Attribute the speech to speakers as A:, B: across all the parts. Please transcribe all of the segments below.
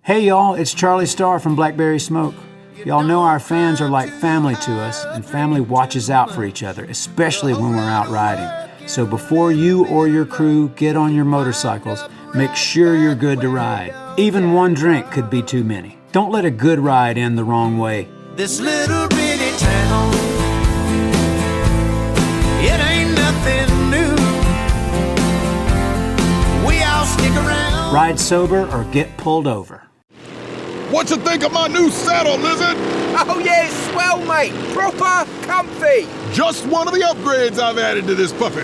A: Hey y'all, it's Charlie Starr from Blackberry Smoke. Y'all know our fans are like family to us, and family watches out for each other, especially when we're out riding. So before you or your crew get on your motorcycles, make sure you're good to ride. Even one drink could be too many. Don't let a good ride end the wrong way.
B: This little bitty town, it ain't nothing new. We all stick around.
A: Ride sober or get pulled over.
C: What you think of my new saddle, Lizard?
D: Oh yeah, it's swell, mate. Proper comfy.
C: Just one of the upgrades I've added to this puppy.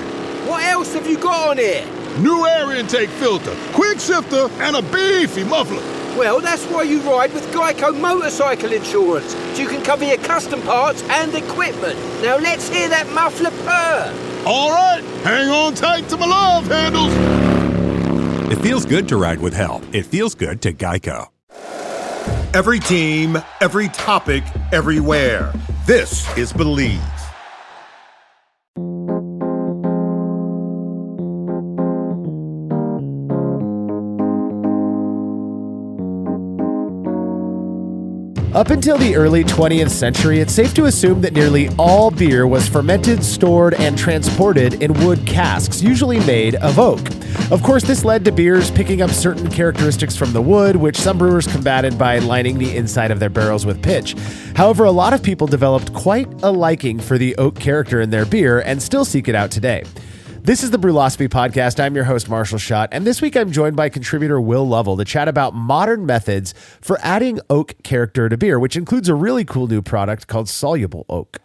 D: What else have you got on here?
C: New air intake filter, quick shifter, and a beefy muffler.
D: Well, that's why you ride with Geico motorcycle insurance, so you can cover your custom parts and equipment. Now let's hear that muffler purr.
C: All right, hang on tight to my love handles.
E: It feels good to ride with help. It feels good to Geico.
F: Every team, every topic, everywhere. This is Believe.
G: Up until the early 20th century, it's safe to assume that nearly all beer was fermented, stored, and transported in wood casks, usually made of oak. Of course, this led to beers picking up certain characteristics from the wood, which some brewers combated by lining the inside of their barrels with pitch. However, a lot of people developed quite a liking for the oak character in their beer and still seek it out today. This is the Brülosophy podcast. I'm your host, Marshall Schott, and this week I'm joined by contributor Will Lovell to chat about modern methods for adding oak character to beer, which includes a really cool new product called Soluble Oak.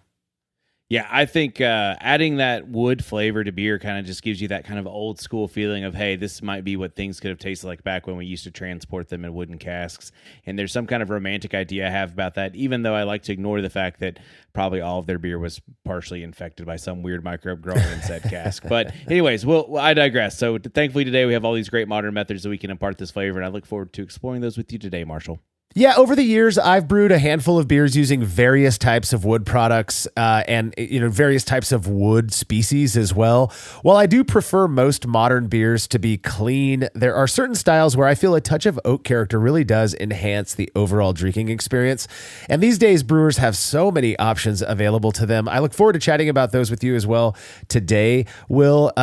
H: Yeah, I think adding that wood flavor to beer kind of just gives you that kind of old school feeling of, hey, this might be what things could have tasted like back when we used to transport them in wooden casks. And there's some kind of romantic idea I have about that, even though I like to ignore the fact that probably all of their beer was partially infected by some weird microbe growing in said cask. But anyways, I digress. So thankfully today we have all these great modern methods that we can impart this flavor, and I look forward to exploring those with you today, Marshall.
G: Yeah, over the years, I've brewed a handful of beers using various types of wood products and various types of wood species as well. While I do prefer most modern beers to be clean, there are certain styles where I feel a touch of oak character really does enhance the overall drinking experience. And these days, brewers have so many options available to them. I look forward to chatting about those with you as well today. Will,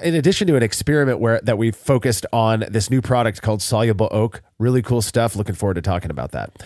G: in addition to an experiment that we focused on this new product called Soluble Oak, really cool stuff. Looking forward to talking about that.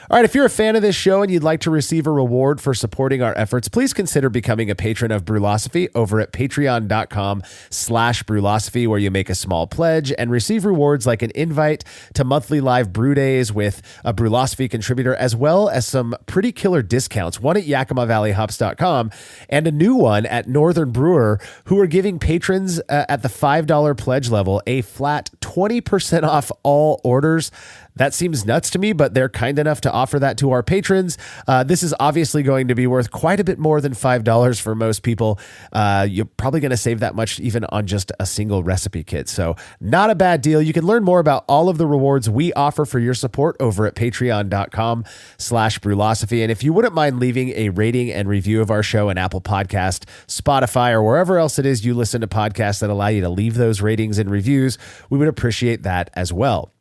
G: All right, if you're a fan of this show and you'd like to receive a reward for supporting our efforts, please consider becoming a patron of Brülosophy over at patreon.com/Brülosophy, where you make a small pledge and receive rewards like an invite to monthly live brew days with a Brülosophy contributor, as well as some pretty killer discounts, one at YakimaValleyHops.com and a new one at Northern Brewer, who are giving patrons at the $5 pledge level a flat 20% off all orders. That seems nuts to me, but they're kind enough to offer that to our patrons. This is obviously going to be worth quite a bit more than $5 for most people. You're probably going to save that much even on just a single recipe kit. So not a bad deal. You can learn more about all of the rewards we offer for your support over at patreon.com/Brülosophy. And if you wouldn't mind leaving a rating and review of our show in Apple Podcast, Spotify, or wherever else it is you listen to podcasts that allow you to leave those ratings and reviews, we would appreciate that as well.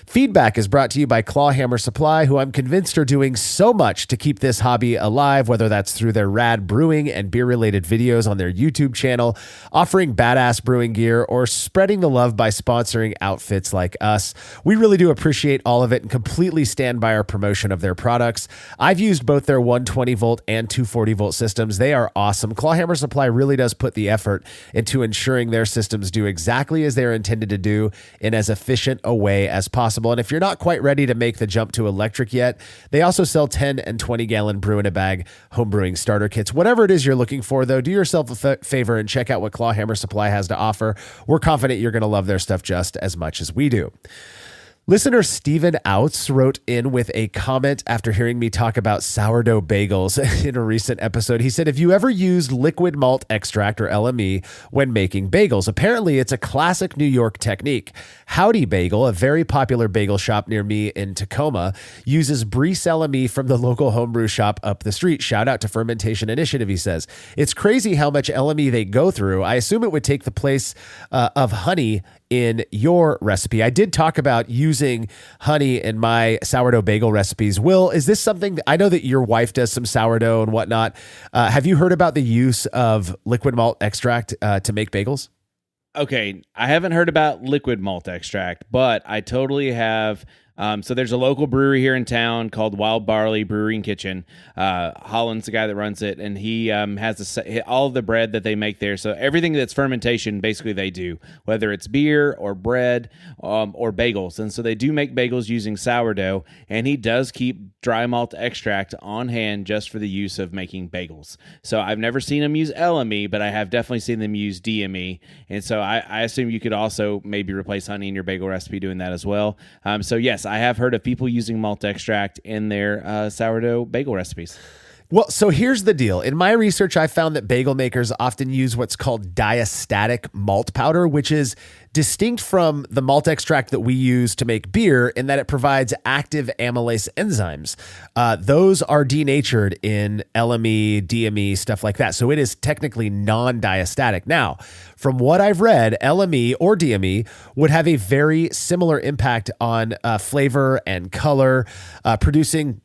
G: Feedback is brought to you by Clawhammer Supply, who I'm convinced are doing so much to keep this hobby alive, whether that's through their rad brewing and beer-related videos on their YouTube channel, offering badass brewing gear, or spreading the love by sponsoring outfits like us. We really do appreciate all of it and completely stand by our promotion of their products. I've used both their 120-volt and 240-volt systems. They are awesome. Clawhammer Supply really does put the effort into ensuring their systems do exactly as they're intended to do in as efficient a way as possible. And if you're not quite ready to make the jump to electric yet, they also sell 10 and 20 gallon brew in a bag homebrewing starter kits. Whatever it is you're looking for, though, do yourself a favor and check out what Clawhammer Supply has to offer. We're confident you're going to love their stuff just as much as we do. Listener Steven Outs wrote in with a comment after hearing me talk about sourdough bagels in a recent episode. He said, "Have you ever used liquid malt extract, or LME, when making bagels? Apparently, it's a classic New York technique. Howdy Bagel, a very popular bagel shop near me in Tacoma, uses Brice LME from the local homebrew shop up the street. Shout out to Fermentation Initiative," he says. "It's crazy how much LME they go through. I assume it would take the place of honey in your recipe. I did talk about using honey in my sourdough bagel recipes. Will, is this something I know that your wife does some sourdough and whatnot? Have you heard about the use of liquid malt extract to make bagels?
H: Okay, I haven't heard about liquid malt extract, but I totally have. So there's a local brewery here in town called Wild Barley Brewery and Kitchen. Holland's the guy that runs it, and he has all of the bread that they make there. So everything that's fermentation, basically they do, whether it's beer or bread or bagels. And so they do make bagels using sourdough, and he does keep dry malt extract on hand just for the use of making bagels. So I've never seen them use LME, but I have definitely seen them use DME. And so I assume you could also maybe replace honey in your bagel recipe doing that as well. So yes, I have heard of people using malt extract in their sourdough bagel recipes.
G: Well, so here's the deal. In my research, I found that bagel makers often use what's called diastatic malt powder, which is distinct from the malt extract that we use to make beer in that it provides active amylase enzymes. Those are denatured in LME, DME, stuff like that. So it is technically non-diastatic. Now, from what I've read, LME or DME would have a very similar impact on flavor and color, producing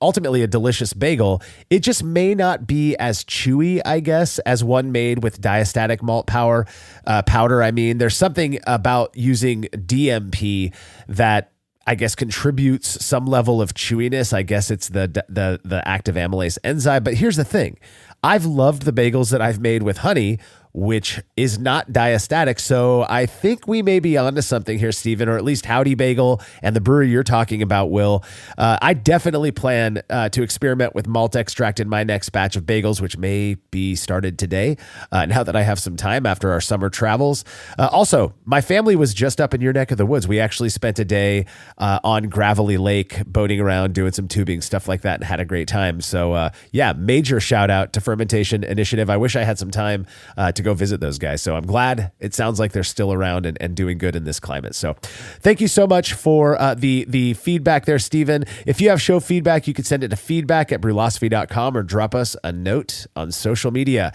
G: ultimately a delicious bagel. It just may not be as chewy, I guess, as one made with diastatic malt powder. There's something about using DMP that I guess contributes some level of chewiness. I guess it's the active amylase enzyme. But here's the thing. I've loved the bagels that I've made with honey, which is not diastatic. So I think we may be onto something here, Stephen, or at least Howdy Bagel and the brewery you're talking about, Will. I definitely plan to experiment with malt extract in my next batch of bagels, which may be started today, now that I have some time after our summer travels. Also, my family was just up in your neck of the woods. We actually spent a day on Gravelly Lake, boating around, doing some tubing, stuff like that, and had a great time. So major shout out to Fermentation Initiative. I wish I had some time to go visit those guys. So I'm glad it sounds like they're still around and doing good in this climate. So thank you so much for the feedback there, Stephen. If you have show feedback, you can send it to feedback@brülosophy.com or drop us a note on social media.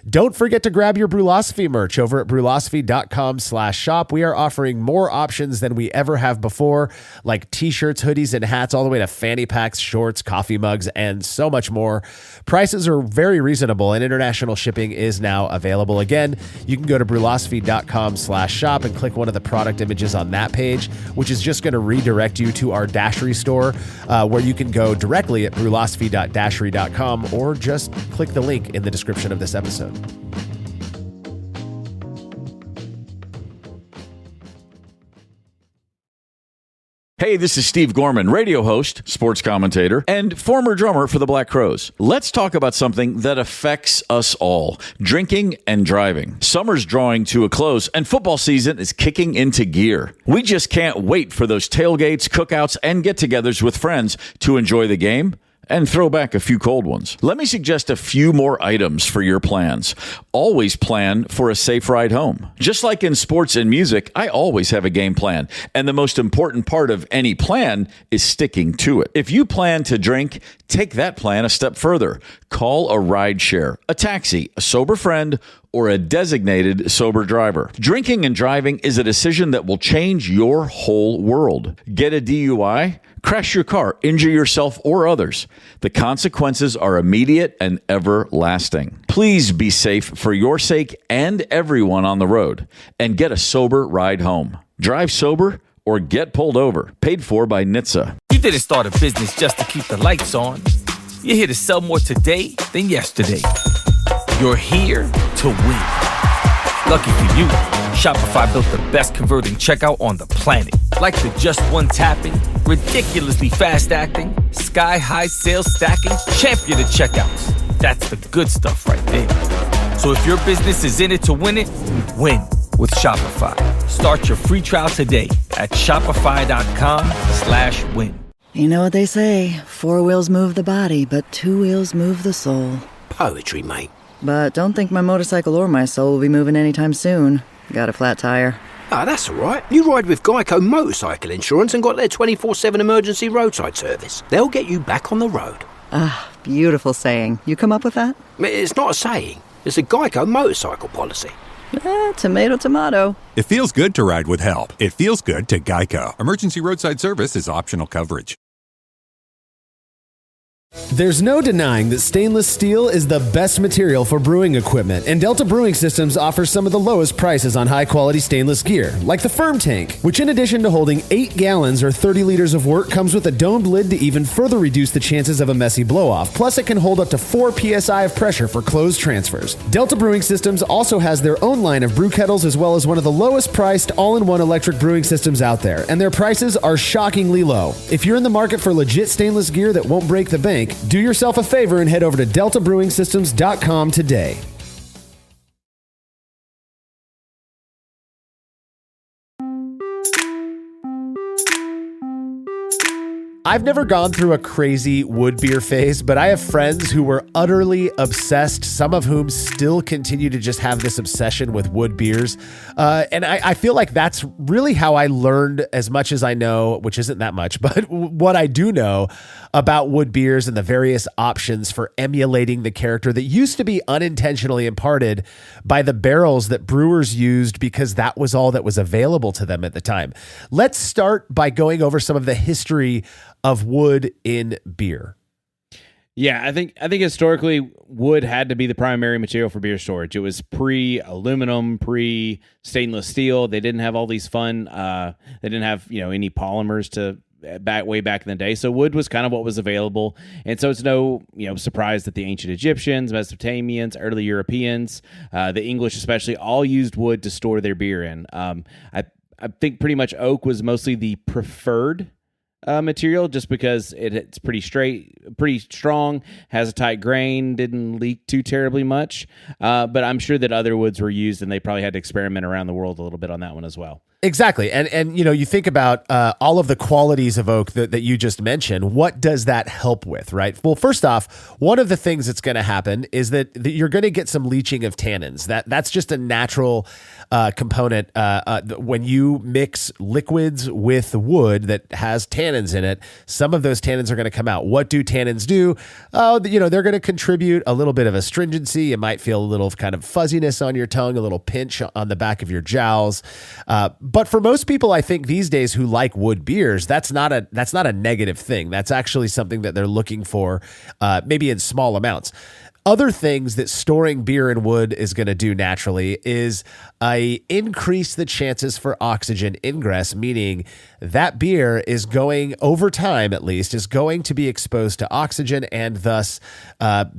G: Don't forget to grab your Brülosophy merch over at brülosophy.com/shop. We are offering more options than we ever have before, like t-shirts, hoodies, and hats, all the way to fanny packs, shorts, coffee mugs, and so much more. Prices are very reasonable, and international shipping is now available. Again, you can go to brülosophy.com/shop and click one of the product images on that page, which is just going to redirect you to our Dashery store, where you can go directly at brülosophy.dashery.com or just click the link in the description of this episode.
I: Hey, this is Steve Gorman, radio host, sports commentator, and former drummer for the Black Crowes. Let's talk about something that affects us all: drinking and driving. Summer's drawing to a close, and football season is kicking into gear. We just can't wait for those tailgates, cookouts, and get-togethers with friends to enjoy the game and throw back a few cold ones. Let me suggest a few more items for your plans. Always plan for a safe ride home. Just like in sports and music, I always have a game plan, and the most important part of any plan is sticking to it. If you plan to drink, take that plan a step further. Call a rideshare, a taxi, a sober friend, or a designated sober driver. Drinking and driving is a decision that will change your whole world. Get a DUI? Crash your car, injure yourself or others. The consequences are immediate and everlasting. Please be safe for your sake and everyone on the road, and get a sober ride home. Drive sober or get pulled over. Paid for by NHTSA.
J: You didn't start a business just to keep the lights on. You're here to sell more today than yesterday. You're here to win. Lucky for you, Shopify built the best converting checkout on the planet. Like the just one tapping, ridiculously fast acting, sky-high sales stacking, champion of checkouts. That's the good stuff right there. So if your business is in it to win it, win with Shopify. Start your free trial today at shopify.com/win.
K: You know what they say, 4 wheels move the body, but 2 wheels move the soul.
D: Poetry, mate.
K: But don't think my motorcycle or my soul will be moving anytime soon. Got a flat tire.
D: Ah, that's all right. You ride with Geico Motorcycle Insurance and got their 24/7 emergency roadside service. They'll get you back on the road.
K: Ah, beautiful saying. You come up with that?
D: It's not a saying. It's a Geico motorcycle policy.
K: Tomato, tomato.
E: It feels good to ride with help. It feels good to Geico. Emergency roadside service is optional coverage.
G: There's no denying that stainless steel is the best material for brewing equipment, and Delta Brewing Systems offers some of the lowest prices on high-quality stainless gear, like the Firm Tank, which in addition to holding 8 gallons or 30 liters of work, comes with a domed lid to even further reduce the chances of a messy blow-off. Plus, it can hold up to 4 psi of pressure for closed transfers. Delta Brewing Systems also has their own line of brew kettles, as well as one of the lowest-priced all-in-one electric brewing systems out there, and their prices are shockingly low. If you're in the market for legit stainless gear that won't break the bank, do yourself a favor and head over to deltabrewingsystems.com today. I've never gone through a crazy wood beer phase, but I have friends who were utterly obsessed, some of whom still continue to just have this obsession with wood beers. And I feel like that's really how I learned as much as I know, which isn't that much, but what I do know about wood beers and the various options for emulating the character that used to be unintentionally imparted by the barrels that brewers used because that was all that was available to them at the time. Let's start by going over some of the history of wood in beer.
H: Yeah, I think historically wood had to be the primary material for beer storage. It was pre-aluminum, pre-stainless steel. They didn't have all these fun. They didn't have any polymers to way back in the day. So wood was kind of what was available, and so it's no surprise that the ancient Egyptians, Mesopotamians, early Europeans, the English especially, all used wood to store their beer in. I think pretty much oak was mostly the preferred material, just because it's pretty strong, has a tight grain, didn't leak too terribly much. But I'm sure that other woods were used, and they probably had to experiment around the world a little bit on that one as well.
G: Exactly. And you think about all of the qualities of oak that you just mentioned. What does that help with, right? Well, first off, one of the things that's going to happen is that you're going to get some leaching of tannins. That's just a natural component. When you mix liquids with wood that has tannins in it, some of those tannins are going to come out. What do tannins do? They're going to contribute a little bit of astringency. You might feel a little kind of fuzziness on your tongue, a little pinch on the back of your jowls. But for most people, I think these days who like wood beers, that's not a negative thing. That's actually something that they're looking for, maybe in small amounts. Other things that storing beer in wood is going to do naturally is increase the chances for oxygen ingress, meaning that beer is going, over time at least, is going to be exposed to oxygen and thus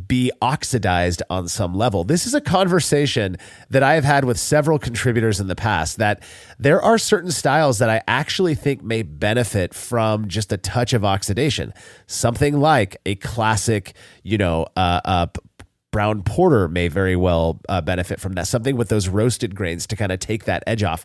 G: be oxidized on some level. This is a conversation that I have had with several contributors in the past, that there are certain styles that I actually think may benefit from just a touch of oxidation. Something like a classic, brown porter may very well benefit from that. Something with those roasted grains to kind of take that edge off.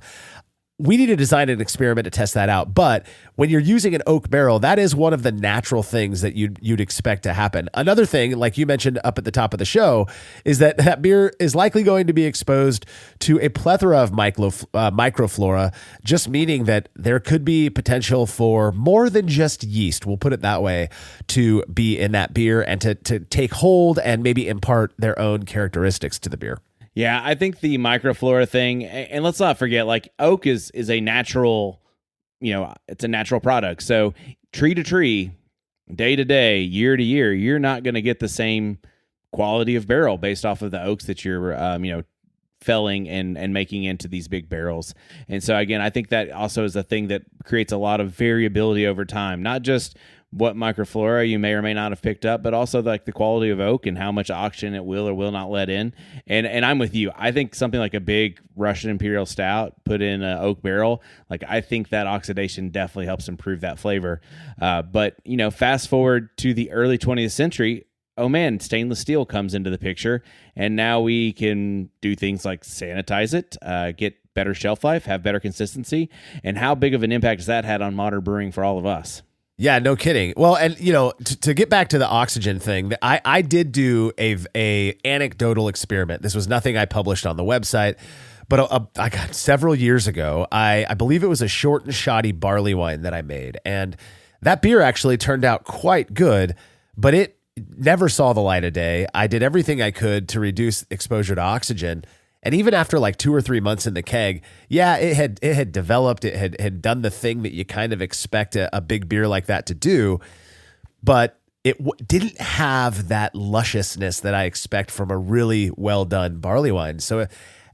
G: We need to design an experiment to test that out. But when you're using an oak barrel, that is one of the natural things that you'd expect to happen. Another thing, like you mentioned up at the top of the show, is that beer is likely going to be exposed to a plethora of microflora, just meaning that there could be potential for more than just yeast, we'll put it that way, to be in that beer and to take hold and maybe impart their own characteristics to the beer.
H: Yeah, I think the microflora thing, and let's not forget, like, oak is a natural, it's a natural product. So tree to tree, day to day, year to year, you're not going to get the same quality of barrel based off of the oaks that you're, felling and making into these big barrels. And so again, I think that also is a thing that creates a lot of variability over time, not just what microflora you may or may not have picked up, but also like the quality of oak and how much oxygen it will or will not let in. And I'm with you. I think something like a big Russian Imperial Stout put in an oak barrel, like, I think that oxidation definitely helps improve that flavor. But fast forward to the early 20th century, oh man, stainless steel comes into the picture, and now we can do things like sanitize it, get better shelf life, have better consistency. And how big of an impact has that had on modern brewing for all of us?
G: Yeah, no kidding. Well, and to get back to the oxygen thing, I did do a anecdotal experiment. This was nothing I published on the website, but I got several years ago. I believe it was a short and shoddy barley wine that I made, and that beer actually turned out quite good, but it never saw the light of day. I did everything I could to reduce exposure to oxygen, And even after like 2 or 3 months in the keg, yeah, it had developed, it had done the thing that you kind of expect a big beer like that to do, but it didn't have that lusciousness that I expect from a really well done barley wine. So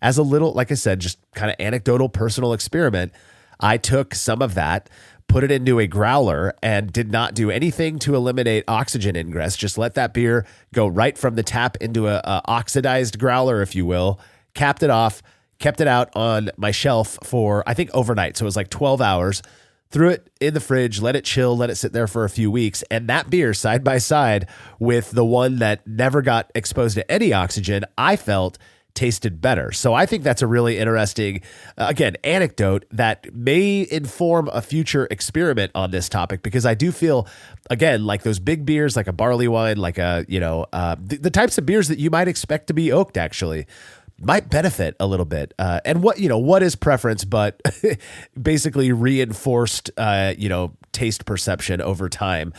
G: as a little, like I said, just kind of anecdotal personal experiment, I took some of that, put it into a growler, and did not do anything to eliminate oxygen ingress. Just let that beer go right from the tap into a oxidized growler, if you will, capped it off, kept it out on my shelf for, I think, overnight. So it was like 12 hours, threw it in the fridge, let it chill, let it sit there for a few weeks. And that beer, side by side with the one that never got exposed to any oxygen, I felt tasted better. So I think that's a really interesting, again, anecdote that may inform a future experiment on this topic, because I do feel, again, like those big beers, like a barley wine, like the types of beers that you might expect to be oaked actually might benefit a little bit. And what is preference, but basically reinforced, taste perception over time.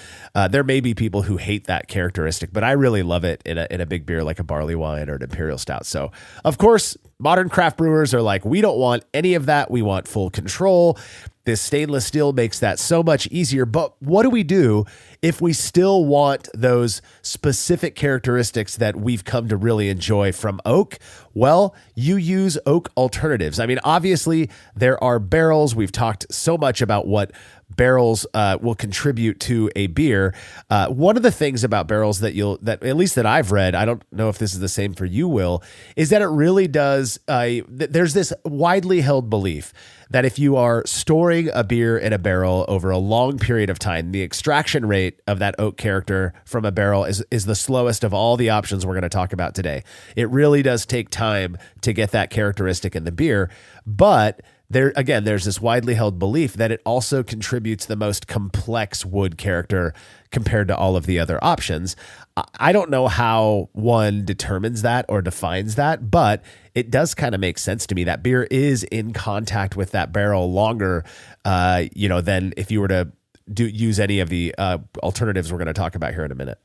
G: There may be people who hate that characteristic, but I really love it in a big beer like a barley wine or an imperial stout. So of course, modern craft brewers are like, we don't want any of that. We want full control. This stainless steel makes that so much easier. But what do we do if we still want those specific characteristics that we've come to really enjoy from oak? Well, you use oak alternatives. I mean, obviously, there are barrels. We've talked so much about what barrels will contribute to a beer. One of the things about barrels that at least that I've read, I don't know if this is the same for you, Will, is that it really does. There's this widely held belief that if you are storing a beer in a barrel over a long period of time, the extraction rate of that oak character from a barrel is the slowest of all the options we're going to talk about today. It really does take time to get that characteristic in the beer, but there's this widely held belief that it also contributes the most complex wood character compared to all of the other options. I don't know how one determines that or defines that, but it does kind of make sense to me. That beer is in contact with that barrel longer, than if you were to use any of the alternatives we're going to talk about here in a minute.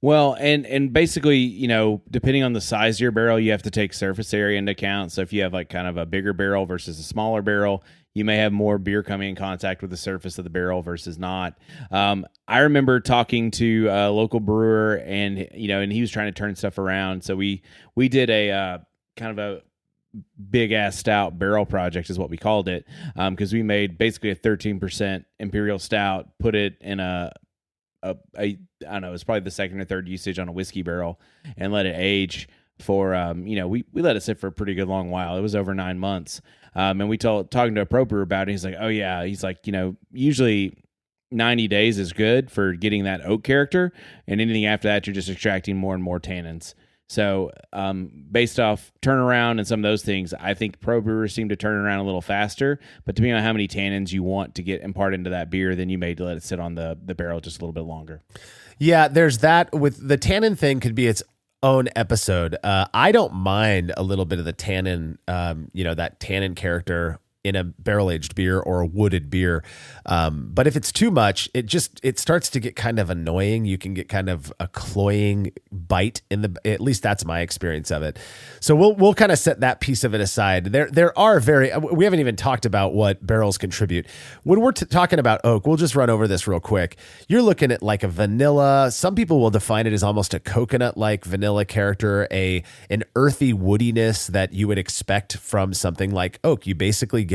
H: Well, and basically, depending on the size of your barrel, you have to take surface area into account. So if you have like kind of a bigger barrel versus a smaller barrel, you may have more beer coming in contact with the surface of the barrel versus not. I remember talking to a local brewer, and he was trying to turn stuff around. So we did a kind of a big ass stout barrel project is what we called it, because we made basically a 13% imperial stout, put it in I don't know, it's probably the second or third usage on a whiskey barrel, and let it age for, we let it sit for a pretty good long while. It was over 9 months. And we talking to a pro brewer about it. He's like, oh yeah. He's like, usually 90 days is good for getting that oak character, and anything after that, you're just extracting more and more tannins. So, based off turnaround and some of those things, I think pro brewers seem to turn around a little faster, but depending on how many tannins you want to get impart into that beer, then you may let it sit on the barrel just a little bit longer.
G: Yeah, there's that. With the tannin thing could be its own episode. I don't mind a little bit of the tannin, that tannin character in a barrel-aged beer or a wooded beer. But if it's too much, it starts to get kind of annoying. You can get kind of a cloying bite at least that's my experience of it. So we'll kind of set that piece of it aside. There are we haven't even talked about what barrels contribute. When we're talking about oak, we'll just run over this real quick. You're looking at like a vanilla. Some people will define it as almost a coconut-like vanilla character, an earthy woodiness that you would expect from something like oak. You basically get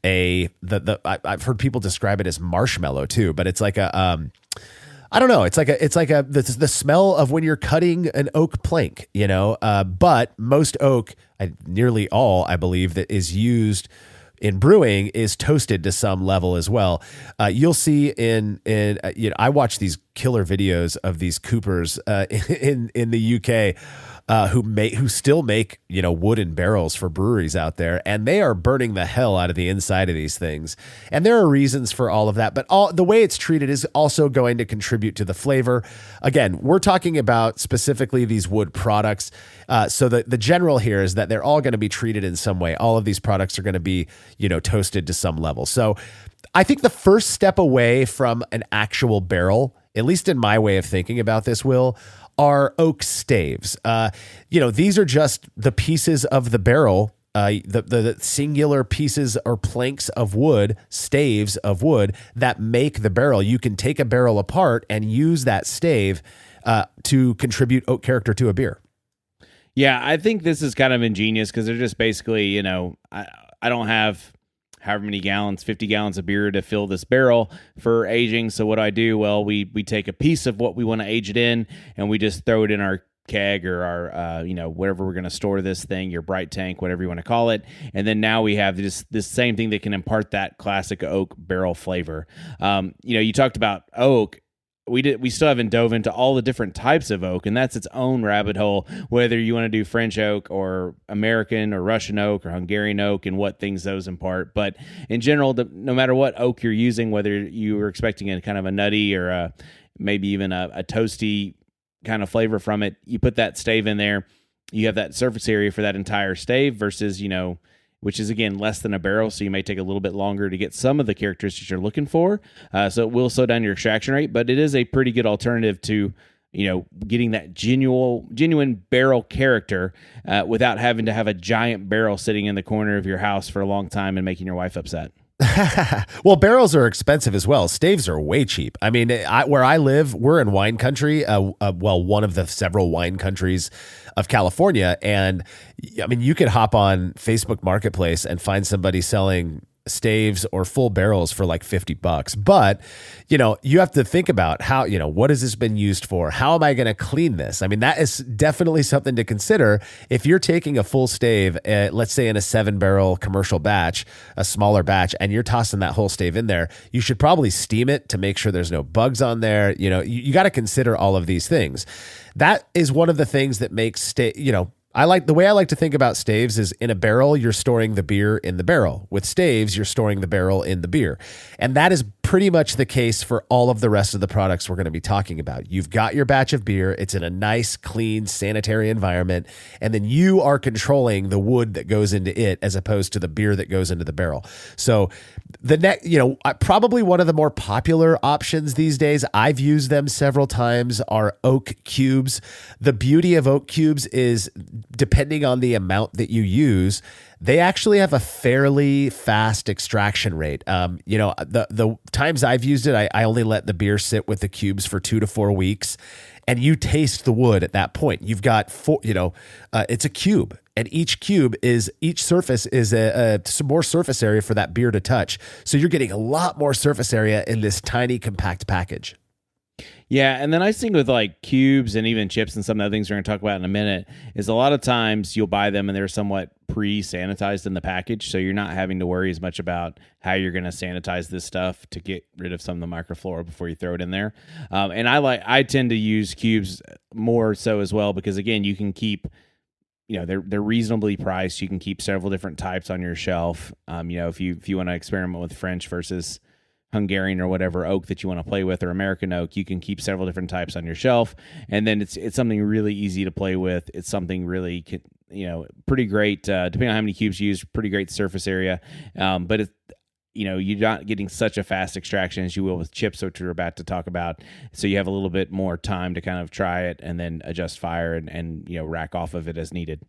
G: I've heard people describe it as marshmallow too, but it's like I don't know. It's like the smell of when you're cutting an oak plank, but most oak, nearly all, I believe, that is used in brewing is toasted to some level as well. You'll see I watch these killer videos of these coopers in the UK who still make wooden barrels for breweries out there, and they are burning the hell out of the inside of these things. And there are reasons for all of that, but the way it's treated is also going to contribute to the flavor. Again, we're talking about specifically these wood products. So the general here is that they're all going to be treated in some way. All of these products are going to be toasted to some level. So I think the first step away from an actual barrel, at least in my way of thinking about this, Will, oak staves. These are just the pieces of the barrel, the singular pieces or planks of wood, staves of wood that make the barrel. You can take a barrel apart and use that stave to contribute oak character to a beer.
H: Yeah, I think this is kind of ingenious because they're just basically, I don't have however many gallons, 50 gallons of beer to fill this barrel for aging. So what do? Well, we take a piece of what we want to age it in, and we just throw it in our keg or our, wherever we're going to store this thing, your bright tank, whatever you want to call it. And then now we have this same thing that can impart that classic oak barrel flavor. You talked about oak. We still haven't dove into all the different types of oak, and that's its own rabbit hole, whether you want to do French oak or American or Russian oak or Hungarian oak and what things those impart. But in general, no matter what oak you're using, whether you were expecting a kind of a nutty or maybe even a toasty kind of flavor from it, you put that stave in there, you have that surface area for that entire stave versus, which is, again, less than a barrel, so you may take a little bit longer to get some of the characteristics you're looking for. So it will slow down your extraction rate, but it is a pretty good alternative to, getting that genuine barrel character without having to have a giant barrel sitting in the corner of your house for a long time and making your wife upset.
G: Well, barrels are expensive as well. Staves are way cheap. I mean, where I live, we're in wine country. One of the several wine countries of California. And I mean, you could hop on Facebook Marketplace and find somebody selling staves or full barrels for like $50. But, you have to think about how, what has this been used for? How am I going to clean this? I mean, that is definitely something to consider. If you're taking a full stave, let's say in a 7-barrel commercial batch, a smaller batch, and you're tossing that whole stave in there, you should probably steam it to make sure there's no bugs on there. You got to consider all of these things. That is one of the things that makes the way I like to think about staves is in a barrel, you're storing the beer in the barrel. With staves, you're storing the barrel in the beer. And that is pretty much the case for all of the rest of the products we're going to be talking about. You've got your batch of beer. It's in a nice, clean, sanitary environment. And then you are controlling the wood that goes into it as opposed to the beer that goes into the barrel. So probably one of the more popular options these days, I've used them several times, are oak cubes. The beauty of oak cubes is, depending on the amount that you use, they actually have a fairly fast extraction rate. The times I've used it, I only let the beer sit with the cubes for 2 to 4 weeks, and you taste the wood at that point. You've got it's a cube, and each surface is some more surface area for that beer to touch. So you're getting a lot more surface area in this tiny, compact package.
H: Yeah, and the nice thing with like cubes and even chips and some of the things we're going to talk about in a minute is a lot of times you'll buy them and they're somewhat pre-sanitized in the package, so you're not having to worry as much about how you're going to sanitize this stuff to get rid of some of the microflora before you throw it in there. And I tend to use cubes more so as well because, again, you can keep, they're reasonably priced. You can keep several different types on your shelf. If you want to experiment with French versus Hungarian or whatever oak that you want to play with, or American oak, you can keep several different types on your shelf, and then it's something really easy to play with. It's something really pretty great, depending on how many cubes you use, pretty great surface area, but it's you're not getting such a fast extraction as you will with chips, which we're about to talk about. So you have a little bit more time to kind of try it and then adjust fire and rack off of it as needed.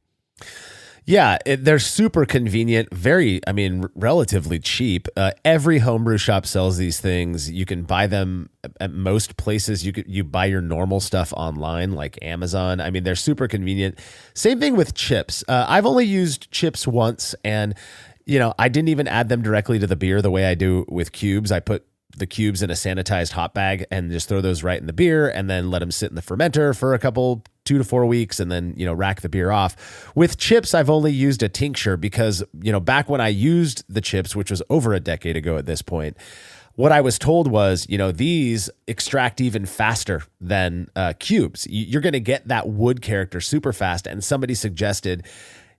G: Yeah, they're super convenient, relatively cheap. Every homebrew shop sells these things. You can buy them at most places. You buy your normal stuff online, like Amazon. I mean, they're super convenient. Same thing with chips. I've only used chips once, and I didn't even add them directly to the beer the way I do with cubes. I put the cubes in a sanitized hot bag and just throw those right in the beer and then let them sit in the fermenter for a couple 2 to 4 weeks and then, rack the beer off. With chips, I've only used a tincture because, back when I used the chips, which was over a decade ago at this point, what I was told was, these extract even faster than cubes. You're going to get that wood character super fast. And somebody suggested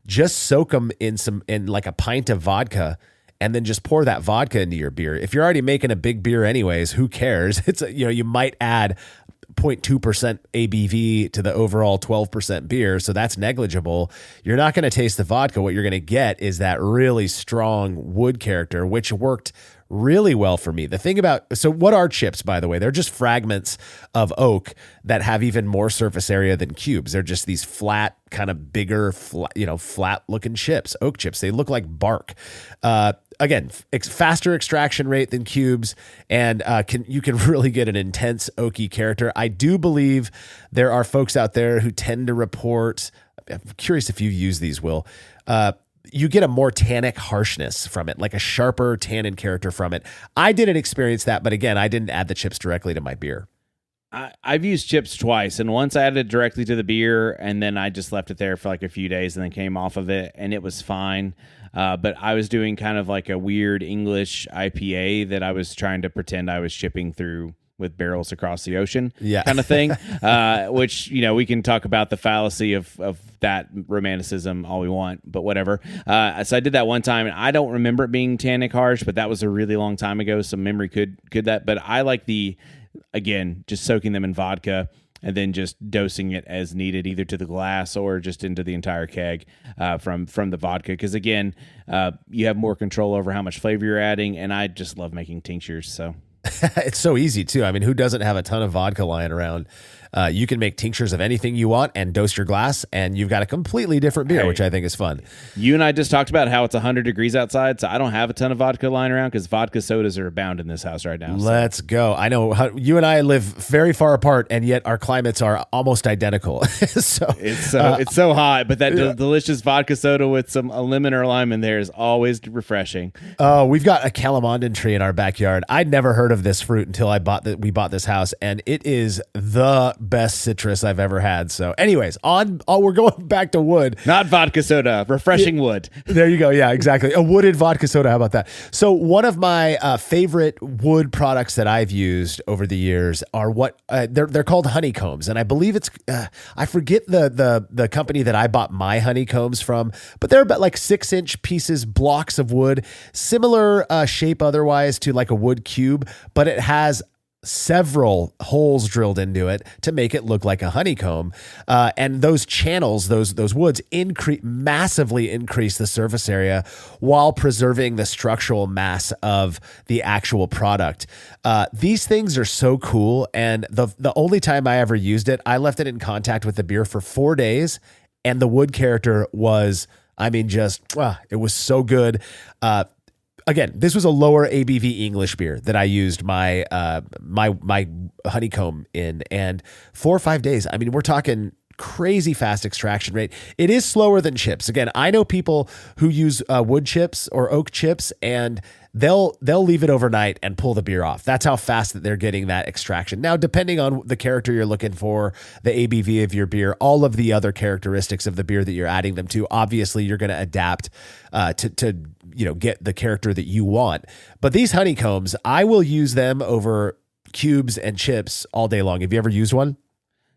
G: just soak them in like a pint of vodka and then just pour that vodka into your beer. If you're already making a big beer anyways, who cares? It's you might add 0.2% ABV to the overall 12% beer, so that's negligible. You're not going to taste the vodka. What you're going to get is that really strong wood character, which worked really well for me. The thing about, so what are chips, by the way? They're just fragments of oak that have even more surface area than cubes. They're just these flat, kind of bigger, flat looking chips, oak chips. They look like bark. Again, faster extraction rate than cubes, and you can really get an intense oaky character. I do believe there are folks out there who tend to report, I'm curious if you've used these, Will, you get a more tannic harshness from it, like a sharper tannin character from it. I didn't experience that, but again, I didn't add the chips directly to my beer.
H: I've used chips twice, and once I added it directly to the beer, and then I just left it there for like a few days and then came off of it, and it was fine. But I was doing kind of like a weird English IPA that I was trying to pretend I was shipping through with barrels across the ocean, kind of thing, which, we can talk about the fallacy of that romanticism all we want, but whatever. So I did that one time, and I don't remember it being tannic harsh, but that was a really long time ago, so memory could that. But I like again, just soaking them in vodka and then just dosing it as needed, either to the glass or just into the entire keg from the vodka. Because again, you have more control over how much flavor you're adding, and I just love making tinctures. So
G: it's so easy too. I mean, who doesn't have a ton of vodka lying around? You can make tinctures of anything you want and dose your glass, and you've got a completely different beer, which I think is fun.
H: You and I just talked about how it's 100 degrees outside, so I don't have a ton of vodka lying around because vodka sodas are abound in this house right now.
G: Let's go. I know you and I live very far apart, and yet our climates are almost identical. So
H: it's so hot, but that delicious vodka soda with a lemon or lime in there is always refreshing.
G: We've got a calamandan tree in our backyard. I'd never heard of this fruit until we bought this house, and it is the best citrus I've ever had. So anyways, we're going back to wood.
H: Not vodka soda, refreshing wood.
G: There you go. Yeah, exactly. A wooded vodka soda. How about that? So one of my favorite wood products that I've used over the years are they're called honeycombs. And I believe it's, I forget the company that I bought my honeycombs from, but they're about like 6-inch pieces, blocks of wood, similar shape otherwise to like a wood cube, but it has several holes drilled into it to make it look like a honeycomb. And those channels, those woods massively increase the surface area while preserving the structural mass of the actual product. These things are so cool. And the only time I ever used it, I left it in contact with the beer for 4 days, and the wood character was, it was so good. Again, this was a lower ABV English beer that I used my my honeycomb in, and 4 or 5 days. I mean, we're talking crazy fast extraction rate. It is slower than chips. Again, I know people who use wood chips or oak chips, and they'll leave it overnight and pull the beer off. That's how fast that they're getting that extraction. Now, depending on the character you're looking for, the ABV of your beer, all of the other characteristics of the beer that you're adding them to, obviously you're going to adapt to get the character that you want. But these honeycombs, I will use them over cubes and chips all day long. Have you ever used one?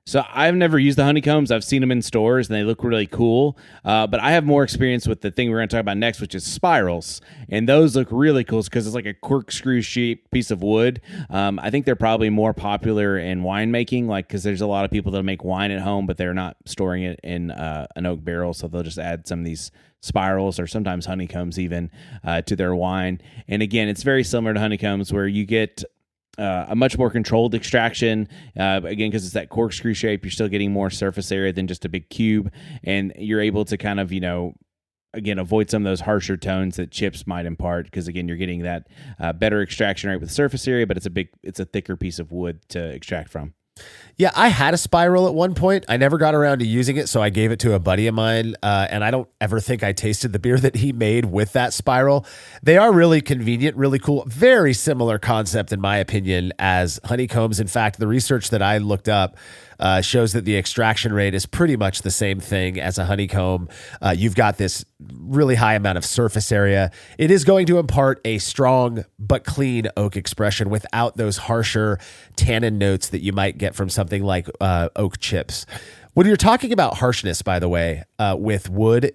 H: So I've never used the honeycombs. I've seen them in stores, and they look really cool. But I have more experience with the thing we're going to talk about next, which is spirals. And those look really cool because it's like a corkscrew-shaped piece of wood. I think they're probably more popular in winemaking, because there's a lot of people that make wine at home, but they're not storing it in an oak barrel, so they'll just add some of these spirals or sometimes honeycombs even to their wine. And again, it's very similar to honeycombs where you get a much more controlled extraction, again, because it's that corkscrew shape. You're still getting more surface area than just a big cube, and you're able to kind of, again, avoid some of those harsher tones that chips might impart, because again, you're getting that better extraction rate with surface area, but it's a thicker piece of wood to extract from.
G: Yeah, I had a spiral at one point. I never got around to using it, so I gave it to a buddy of mine, and I don't ever think I tasted the beer that he made with that spiral. They are really convenient, really cool, very similar concept, in my opinion, as honeycombs. In fact, the research that I looked up shows that the extraction rate is pretty much the same thing as a honeycomb. You've got this really high amount of surface area. It is going to impart a strong but clean oak expression without those harsher tannin notes that you might get from something like oak chips. When you're talking about harshness, by the way, with wood,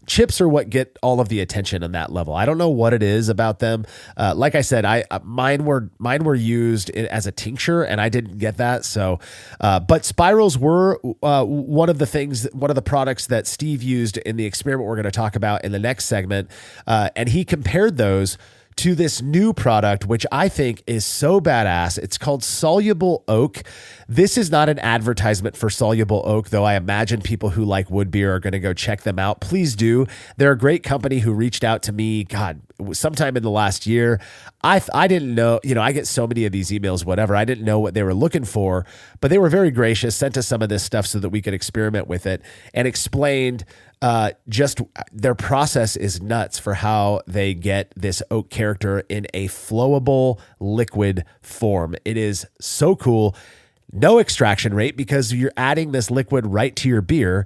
G: chips are what get all of the attention on that level. I don't know what it is about them. Like I said, mine were used as a tincture, and I didn't get that. So, but spirals were one of the products that Steve used in the experiment we're going to talk about in the next segment, and he compared those to this new product, which I think is so badass. It's called Soluble Oak. This is not an advertisement for Soluble Oak, though I imagine people who like wood beer are going to go check them out. Please do. They're a great company who reached out to me, God, sometime in the last year. I didn't know, I get so many of these emails, whatever. I didn't know what they were looking for, but they were very gracious, sent us some of this stuff so that we could experiment with it, and explained just their process is nuts for how they get this oak character in a flowable liquid form. It is so cool. No extraction rate because you're adding this liquid right to your beer.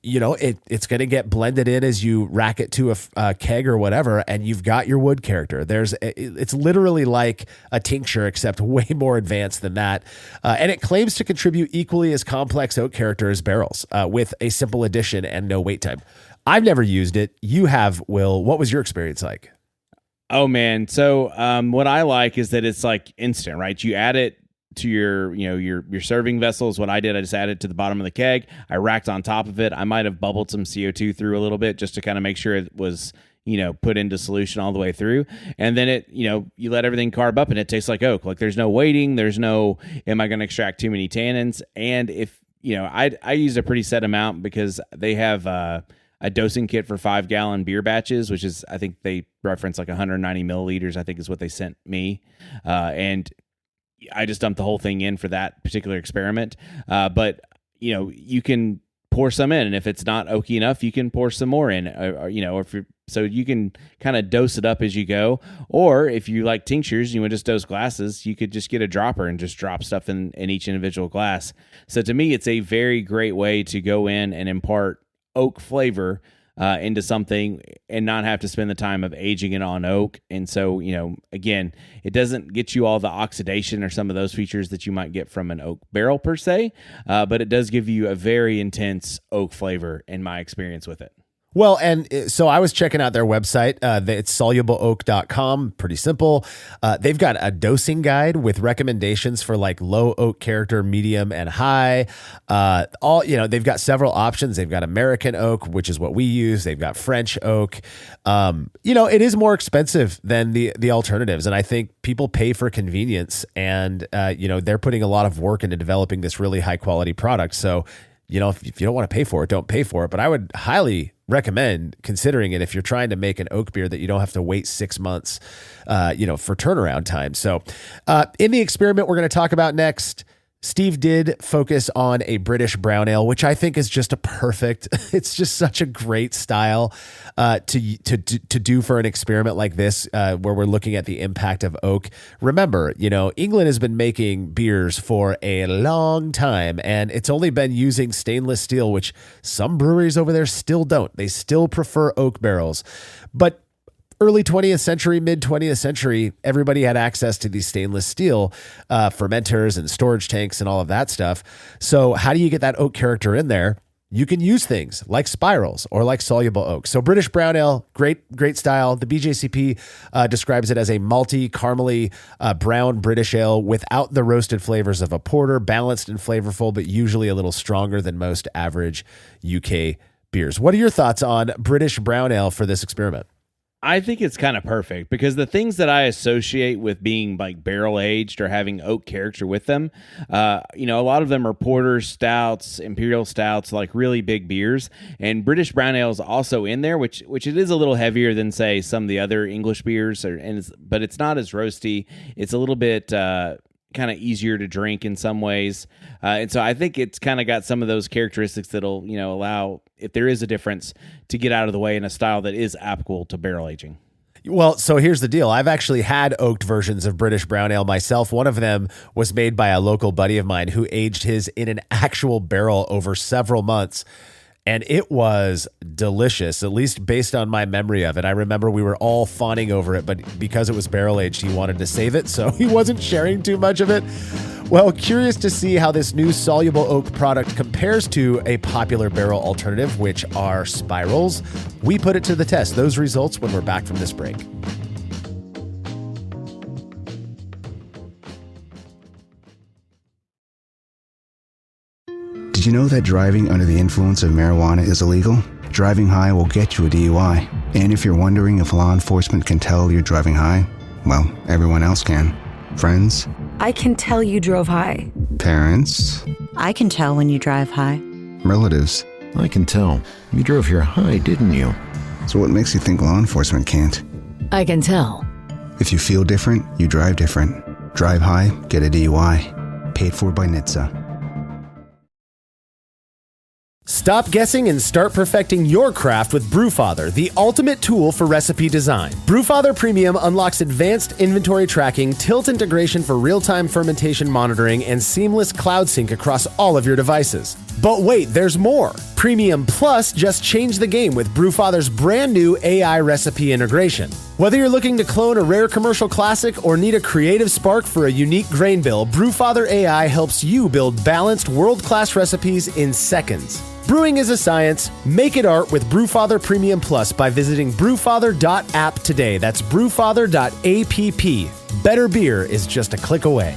G: It's going to get blended in as you rack it to a keg or whatever, and you've got your wood character. It's literally like a tincture, except way more advanced than that. And it claims to contribute equally as complex oak character as barrels with a simple addition and no wait time. I've never used it. You have, Will. What was your experience like?
H: Oh, man. So what I like is that it's like instant, right? You add it to your serving vessel is what I did. I just added it to the bottom of the keg. I racked on top of it. I might have bubbled some CO2 through a little bit just to kind of make sure it was, put into solution all the way through. And then you let everything carb up and it tastes like oak. Like there's no waiting. There's no, am I going to extract too many tannins? And if, I used a pretty set amount because they have a dosing kit for 5-gallon beer batches, which is, I think they reference like 190 milliliters, I think is what they sent me. And I just dumped the whole thing in for that particular experiment. But you can pour some in, and if it's not oaky enough, you can pour some more in, so you can kind of dose it up as you go. Or if you like tinctures, you want to just dose glasses, you could just get a dropper and just drop stuff in each individual glass. So to me, it's a very great way to go in and impart oak flavor into something and not have to spend the time of aging it on oak. And so, again, it doesn't get you all the oxidation or some of those features that you might get from an oak barrel per se, but it does give you a very intense oak flavor in my experience with it.
G: Well, and so I was checking out their website. It's solubleoak.com. Pretty simple. They've got a dosing guide with recommendations for like low oak character, medium, and high. They've got several options. They've got American oak, which is what we use. They've got French oak. It is more expensive than the alternatives, and I think people pay for convenience. And they're putting a lot of work into developing this really high quality product. So, if you don't want to pay for it, don't pay for it. But I would highly recommend considering it if you're trying to make an oak beer that you don't have to wait 6 months, for turnaround time. So in the experiment we're going to talk about next, Steve did focus on a British brown ale, which I think is just it's just such a great style to do for an experiment like this, where we're looking at the impact of oak. Remember, England has been making beers for a long time, and it's only been using stainless steel, which some breweries over there still don't. They still prefer oak barrels. But early 20th century, mid 20th century, everybody had access to these stainless steel fermenters and storage tanks and all of that stuff. So how do you get that oak character in there? You can use things like spirals or like soluble oak. So British brown ale, great style. The BJCP describes it as a malty, caramely, brown British ale without the roasted flavors of a porter, balanced and flavorful, but usually a little stronger than most average UK beers. What are your thoughts on British brown ale for this experiment?
H: I think it's kind of perfect because the things that I associate with being like barrel aged or having oak character with them, a lot of them are porters, stouts, imperial stouts, like really big beers. And British brown ale is also in there, which it is a little heavier than say some of the other English beers, but it's not as roasty. It's a little bit kind of easier to drink in some ways. And so I think it's kind of got some of those characteristics that'll, allow, if there is a difference, to get out of the way in a style that is applicable to barrel aging.
G: Well, so here's the deal. I've actually had oaked versions of British brown ale myself. One of them was made by a local buddy of mine who aged his in an actual barrel over several months. And it was delicious, at least based on my memory of it. I remember we were all fawning over it, but because it was barrel aged, he wanted to save it, so he wasn't sharing too much of it. Well, curious to see how this new soluble oak product compares to a popular barrel alternative, which are spirals. We put it to the test. Those results when we're back from this break.
L: Did you know that driving under the influence of marijuana is illegal? Driving high will get you a DUI. And if you're wondering if law enforcement can tell you're driving high, well, everyone else can. Friends,
M: I can tell you drove high.
L: parents,
K: I can tell when you drive high.
L: relatives.
N: I can tell. You drove here high, didn't you?
L: So what makes you think law enforcement can't?
M: I can tell.
L: If you feel different, you drive different. Drive high, get a DUI. Paid for by NHTSA.
G: Stop guessing and start perfecting your craft with Brewfather, the ultimate tool for recipe design. Brewfather Premium unlocks advanced inventory tracking, tilt integration for real-time fermentation monitoring, and seamless cloud sync across all of your devices. But wait, there's more. Premium Plus just changed the game with Brewfather's brand new AI recipe integration. Whether you're looking to clone a rare commercial classic or need a creative spark for a unique grain bill, Brewfather AI helps you build balanced, world-class recipes in seconds. Brewing is a science. Make it art with Brewfather Premium Plus by visiting brewfather.app today. That's brewfather.app. Better beer is just a click away.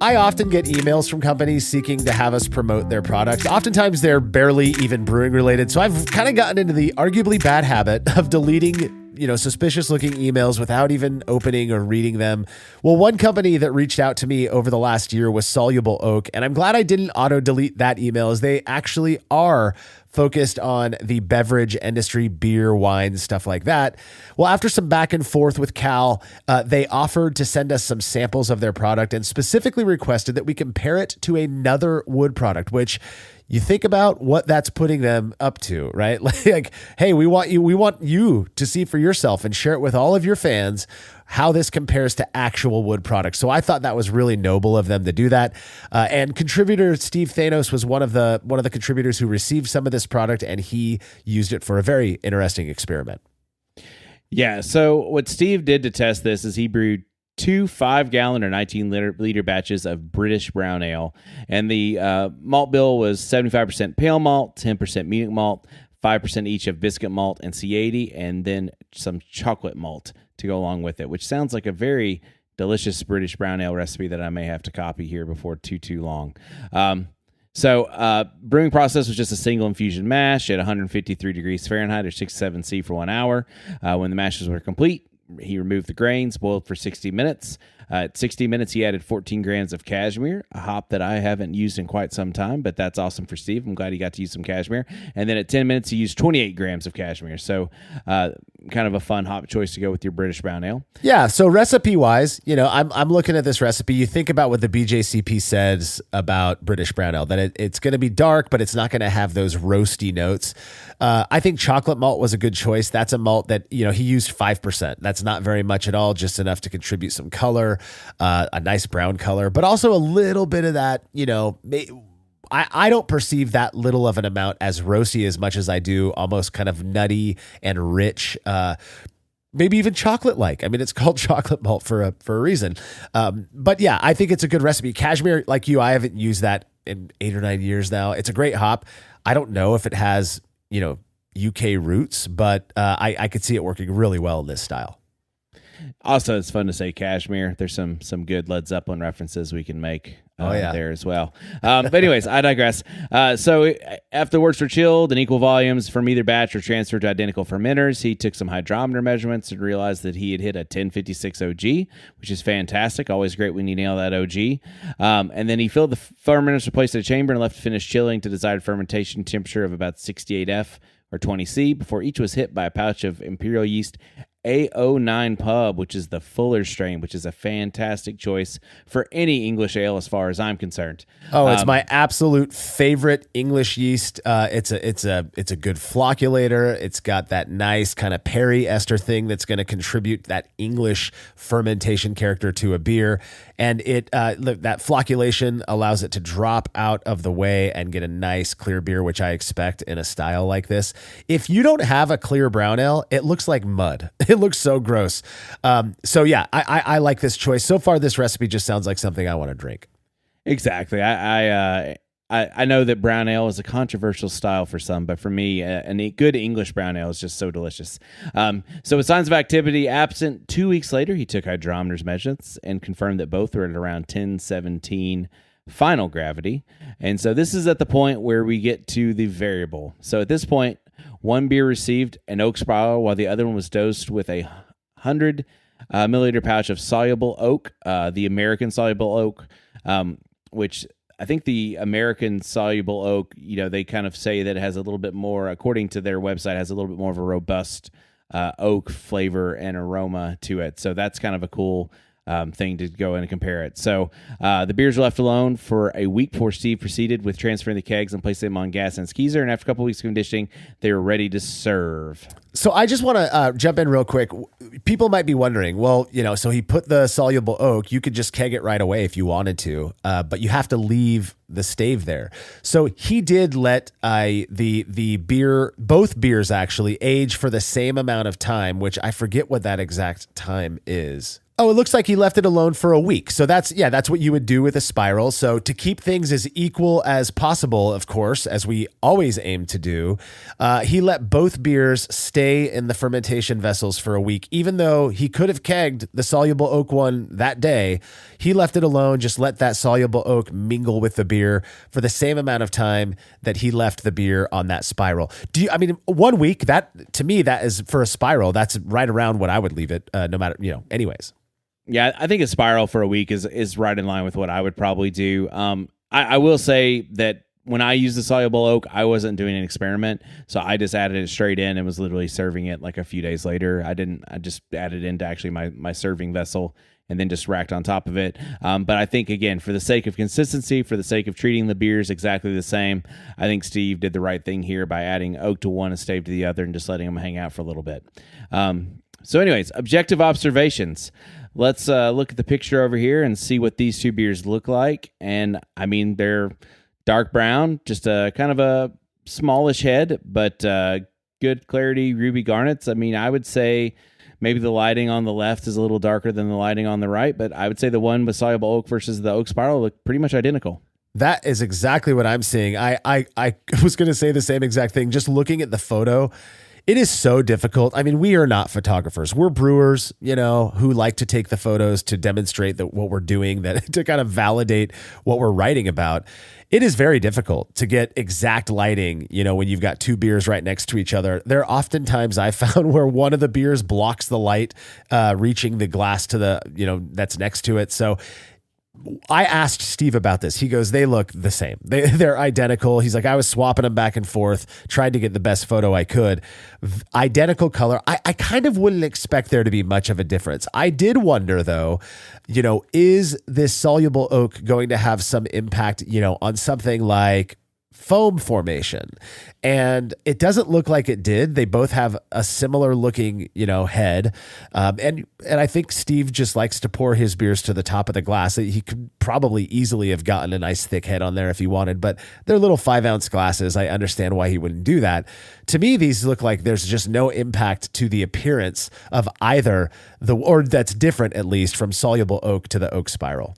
G: I often get emails from companies seeking to have us promote their products. Oftentimes they're barely even brewing related. So I've kind of gotten into the arguably bad habit of deleting suspicious looking emails without even opening or reading them. Well, one company that reached out to me over the last year was Soluble Oak, and I'm glad I didn't auto delete that email, as they actually are focused on the beverage industry, beer, wine, stuff like that. Well, after some back and forth with Cal, they offered to send us some samples of their product and specifically requested that we compare it to another wood product, which you think about what that's putting them up to, right? Like, hey, we want you to see for yourself and share it with all of your fans how this compares to actual wood products. So I thought that was really noble of them to do that. And contributor Steve Thanos was one of the contributors who received some of this product, and he used it for a very interesting experiment.
H: Yeah. So what Steve did to test this is he brewed 2 5-gallon or 19-liter batches of British brown ale, and the malt bill was 75% pale malt, 10% Munich malt, 5% each of biscuit malt and C80, and then some chocolate malt to go along with it, which sounds like a very delicious British brown ale recipe that I may have to copy here before too long. So brewing process was just a single infusion mash at 153 degrees Fahrenheit or 67 C for 1 hour. When the mashes were complete, he removed the grains, boiled for 60 minutes. At 60 minutes, he added 14 grams of cashmere, a hop that I haven't used in quite some time, but that's awesome for Steve. I'm glad he got to use some cashmere. And then at 10 minutes, he used 28 grams of cashmere. So kind of a fun hop choice to go with your British brown ale.
G: Yeah, so recipe-wise, I'm looking at this recipe. You think about what the BJCP says about British brown ale, that it's going to be dark, but it's not going to have those roasty notes. I think chocolate malt was a good choice. That's a malt that, he used 5%. That's not very much at all, just enough to contribute some color, a nice brown color, but also a little bit of that, I don't perceive that little of an amount as roasty as much as I do almost kind of nutty and rich, maybe even chocolate-like. I mean, it's called chocolate malt for a reason. But yeah, I think it's a good recipe. Cashmere, like you, I haven't used that in 8 or 9 years now. It's a great hop. I don't know if it has, UK roots, but I could see it working really well in this style.
H: Also, it's fun to say cashmere. There's some good Led Zeppelin references we can make there as well. But anyways, I digress. So after the words were chilled and equal volumes from either batch were transferred to identical fermenters, he took some hydrometer measurements and realized that he had hit a 1056 OG, which is fantastic. Always great when you nail that OG. And then he filled the fermenters, replaced the chamber, and left to finish chilling to desired fermentation temperature of about 68F or 20C before each was hit by a pouch of imperial yeast A09 Pub, which is the Fuller strain, which is a fantastic choice for any English ale as far as I'm concerned.
G: Oh, it's my absolute favorite English yeast. It's a good flocculator. It's got that nice kind of Perry ester thing that's going to contribute that English fermentation character to a beer. And that flocculation allows it to drop out of the way and get a nice clear beer, which I expect in a style like this. If you don't have a clear brown ale, it looks like mud. It looks so gross. So yeah, I like this choice. So far, this recipe just sounds like something I want to drink.
H: Exactly. I know that brown ale is a controversial style for some, but for me, a good English brown ale is just so delicious. So with signs of activity absent, 2 weeks later, he took hydrometer's measurements and confirmed that both were at around 1017 final gravity. And so this is at the point where we get to the variable. So at this point, one beer received an oak spiral while the other one was dosed with a 100 milliliter pouch of soluble oak, the American soluble oak, which I think the American soluble oak, they kind of say that it has a little bit more, according to their website, has a little bit more of a robust oak flavor and aroma to it. So that's kind of a cool thing to go in and compare it. So the beers were left alone for a week before Steve proceeded with transferring the kegs and placing them on gas and skeezer. And after a couple weeks of conditioning, they were ready to serve.
G: So I just want to jump in real quick. People might be wondering, well, so he put the soluble oak, you could just keg it right away if you wanted to, but you have to leave the stave there. So he did let the beer, both beers actually, age for the same amount of time, which I forget what that exact time is. Oh, it looks like he left it alone for a week. So that's what you would do with a spiral. So to keep things as equal as possible, of course, as we always aim to do, he let both beers stay in the fermentation vessels for a week. Even though he could have kegged the soluble oak one that day, he left it alone, just let that soluble oak mingle with the beer for the same amount of time that he left the beer on that spiral. 1 week, that to me, that is for a spiral, that's right around what I would leave it, no matter, anyways.
H: Yeah, I think a spiral for a week is right in line with what I would probably do. I will say that when I used the soluble oak, I wasn't doing an experiment, so I just added it straight in and was literally serving it like a few days later. I just added it into actually my serving vessel and then just racked on top of it. But I think, again, for the sake of consistency, for the sake of treating the beers exactly the same, I think Steve did the right thing here by adding oak to one and stave to the other and just letting them hang out for a little bit. So anyways, objective observations. Let's look at the picture over here and see what these two beers look like. And they're dark brown, just a kind of a smallish head, but good clarity, ruby garnets. I would say maybe the lighting on the left is a little darker than the lighting on the right, but I would say the one with soluble oak versus the oak spiral look pretty much identical.
G: That is exactly what I'm seeing. I was going to say the same exact thing. Just looking at the photo, it is so difficult. We are not photographers. We're brewers, who like to take the photos to demonstrate that what we're doing, that to kind of validate what we're writing about. It is very difficult to get exact lighting, when you've got two beers right next to each other. There are often times I found where one of the beers blocks the light reaching the glass to the, that's next to it. So I asked Steve about this. He goes, they look the same. They're identical. He's like, I was swapping them back and forth, tried to get the best photo I could. Identical color. I kind of wouldn't expect there to be much of a difference. I did wonder, though, is this soluble oak going to have some impact, on something like foam formation? And it doesn't look like it did. They both have a similar looking, head. And I think Steve just likes to pour his beers to the top of the glass. He could probably easily have gotten a nice thick head on there if he wanted, but they're little 5-ounce glasses. I understand why he wouldn't do that. To me, these look like there's just no impact to the appearance of either or that's different, at least, from soluble oak to the oak spiral.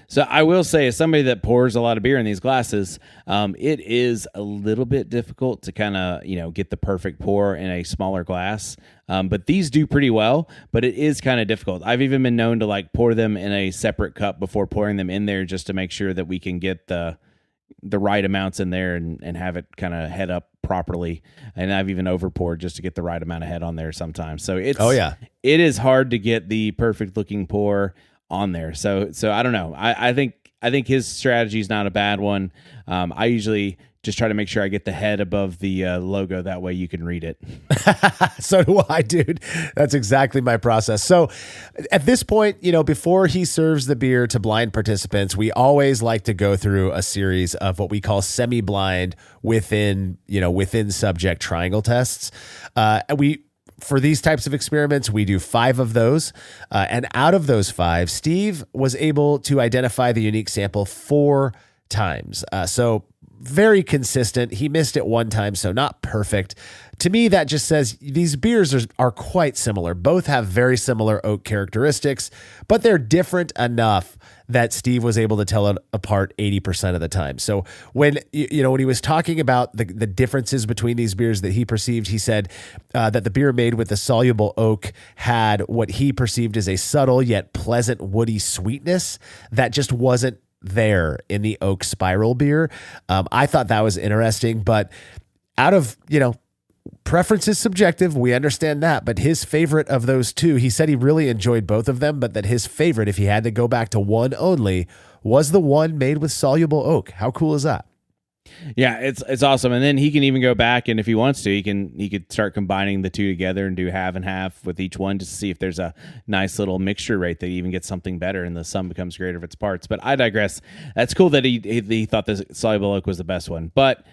H: So I will say, as somebody that pours a lot of beer in these glasses, it is a little bit difficult to kind of, get the perfect pour in a smaller glass. But these do pretty well, but it is kind of difficult. I've even been known to pour them in a separate cup before pouring them in there just to make sure that we can get the right amounts in there and have it kind of head up properly. And I've even over poured just to get the right amount of head on there sometimes. So it is hard to get the perfect looking pour on there. So I don't know. I think his strategy is not a bad one. I usually just try to make sure I get the head above the logo. That way you can read it.
G: So do I, dude. That's exactly my process. So at this point, before he serves the beer to blind participants, we always like to go through a series of what we call semi-blind within subject triangle tests. For these types of experiments, we do 5 of those. And out of those 5, Steve was able to identify the unique sample 4 times. So very consistent. He missed it 1 time, so not perfect. To me, that just says these beers are quite similar. Both have very similar oak characteristics, but they're different enough that Steve was able to tell it apart 80% of the time. So when he was talking about the differences between these beers that he perceived, he said that the beer made with the soluble oak had what he perceived as a subtle yet pleasant woody sweetness that just wasn't there in the oak spiral beer. I thought that was interesting, but out of, preference is subjective. We understand that, but his favorite of those two, he said he really enjoyed both of them, but that his favorite, if he had to go back to one only, was the one made with soluble oak. How cool is that?
H: Yeah, it's awesome. And then he can even go back, and if he wants to, he could start combining the two together and do half and half with each one, just to see if there's a nice little mixture rate that even gets something better and the sum becomes greater of its parts. But I digress. That's cool that he thought the soluble oak was the best one. But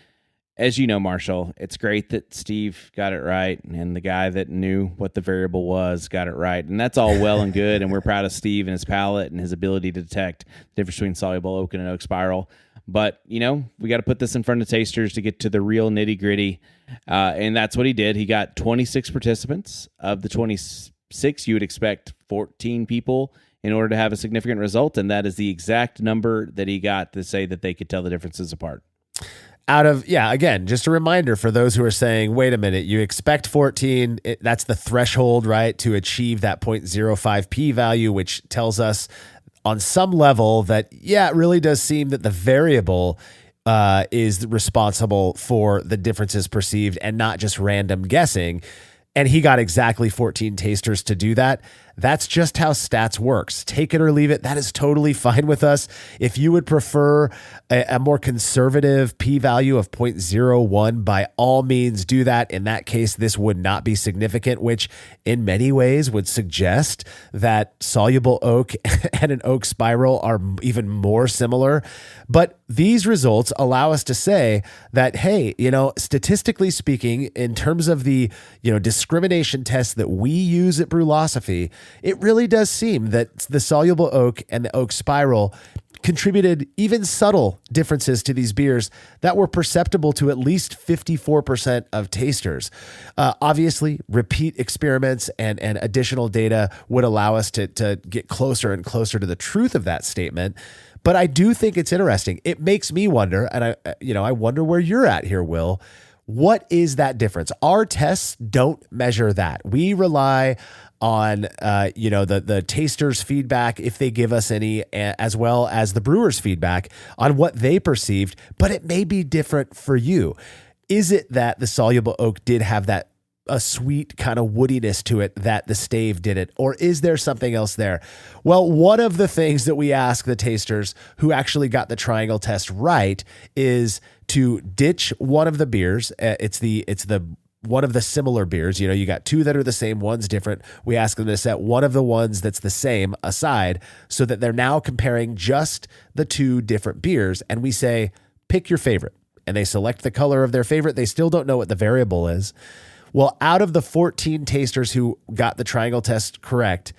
H: as you know, Marshall, it's great that Steve got it right, and the guy that knew what the variable was got it right. And that's all well and good, and we're proud of Steve and his palate and his ability to detect the difference between soluble oak and an oak spiral. But, we got to put this in front of tasters to get to the real nitty-gritty, and that's what he did. He got 26 participants. Of the 26, you would expect 14 people in order to have a significant result, and that is the exact number that he got to say that they could tell the differences apart.
G: Again, just a reminder for those who are saying, wait a minute, you expect 14, that's the threshold, right, to achieve that 0.05 p-value, which tells us on some level that, it really does seem that the variable is responsible for the differences perceived and not just random guessing. And he got exactly 14 tasters to do that. That's just how stats works. Take it or leave it. That is totally fine with us. If you would prefer a more conservative p-value of 0.01, by all means do that. In that case, this would not be significant, which in many ways would suggest that soluble oak and an oak spiral are even more similar. But these results allow us to say that, hey, statistically speaking, in terms of the, discrimination tests that we use at Brülosophy, it really does seem that the soluble oak and the oak spiral contributed even subtle differences to these beers that were perceptible to at least 54% of tasters. Obviously, repeat experiments and additional data would allow us to get closer and closer to the truth of that statement. But I do think it's interesting. It makes me wonder, and I wonder where you're at here, Will. What is that difference? Our tests don't measure that. We rely on the tasters' feedback, if they give us any, as well as the brewers' feedback on what they perceived, but it may be different for you. Is it that the soluble oak did have that a sweet kind of woodiness to it that the stave didn't, or is there something else there? Well, one of the things that we ask the tasters who actually got the triangle test right is to ditch one of the beers. It's the one of the similar beers. You got two that are the same, one's different. We ask them to set one of the ones that's the same aside so that they're now comparing just the two different beers. And we say, pick your favorite. And they select the color of their favorite. They still don't know what the variable is. Well, out of the 14 tasters who got the triangle test correct,